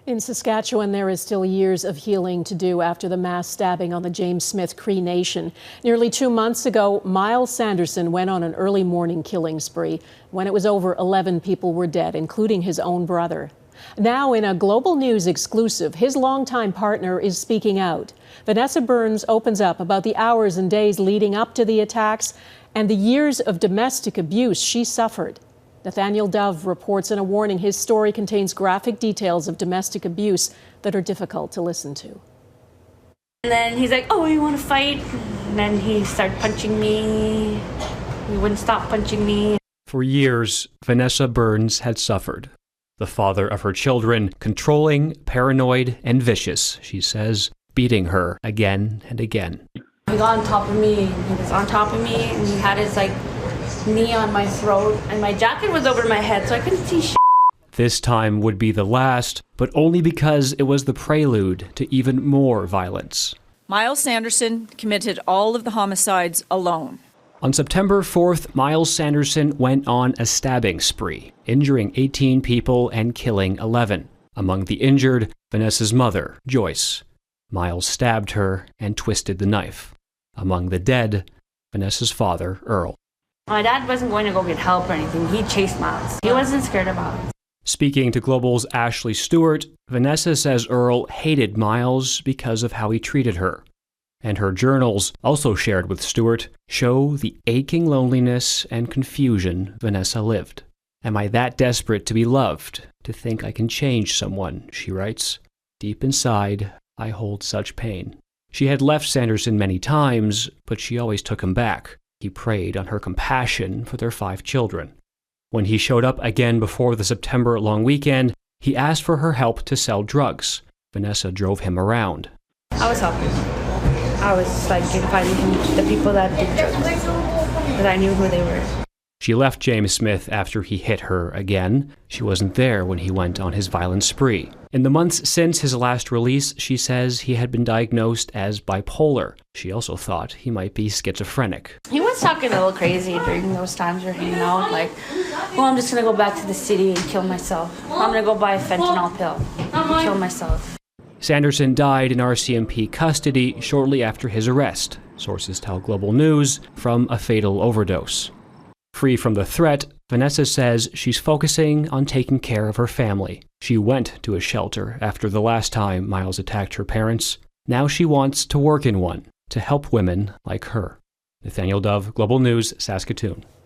In Saskatchewan, there is still years of healing to do after the mass stabbing on the James Smith Cree Nation. Nearly 2 months ago, Myles Sanderson went on an early morning killing spree. When it was over, 11 people were dead, including his own brother. Now, in a Global News exclusive, his longtime partner is speaking out. Vanessa Burns opens up about the hours and days leading up to the attacks and the years of domestic abuse she suffered. Nathaniel Dove reports in a warning his story contains graphic details of domestic abuse that are difficult to listen to. And then he's like, "Oh, you want to fight?" And then he started punching me. He wouldn't stop punching me. For years, Vanessa Burns had suffered. The father of her children, controlling, paranoid, and vicious, she says, beating her again and again. He got on top of me. He was on top of me, and he had his knee on my throat, and my jacket was over my head, so I couldn't see shit. This time would be the last, but only because it was the prelude to even more violence. Myles Sanderson committed all of the homicides alone. On September 4th, Myles Sanderson went on a stabbing spree, injuring 18 people and killing 11. Among the injured, Vanessa's mother, Joyce. Myles stabbed her and twisted the knife. Among the dead, Vanessa's father, Earl. My dad wasn't going to go get help or anything. He chased Myles. He wasn't scared about it. Speaking to Global's Ashleigh Stewart, Vanessa says Earl hated Myles because of how he treated her. And her journals, also shared with Stewart, show the aching loneliness and confusion Vanessa lived. "Am I that desperate to be loved, to think I can change someone?" she writes. "Deep inside, I hold such pain." She had left Sanderson many times, but she always took him back. He preyed on her compassion for their 5 children. When he showed up again before the September long weekend, he asked for her help to sell drugs. Vanessa drove him around. I was helping. I was finding him the people that did drugs, because I knew who they were. She left James Smith after he hit her again. She wasn't there when he went on his violent spree. In the months since his last release, she says he had been diagnosed as bipolar. She also thought he might be schizophrenic. He was talking a little crazy during those times we were hanging out, well, I'm just going to go back to the city and kill myself. I'm going to go buy a fentanyl pill and kill myself. Sanderson died in RCMP custody shortly after his arrest, sources tell Global News, from a fatal overdose. Free from the threat, Vanessa says she's focusing on taking care of her family. She went to a shelter after the last time Myles attacked her parents. Now she wants to work in one to help women like her. Nathaniel Dove, Global News, Saskatoon.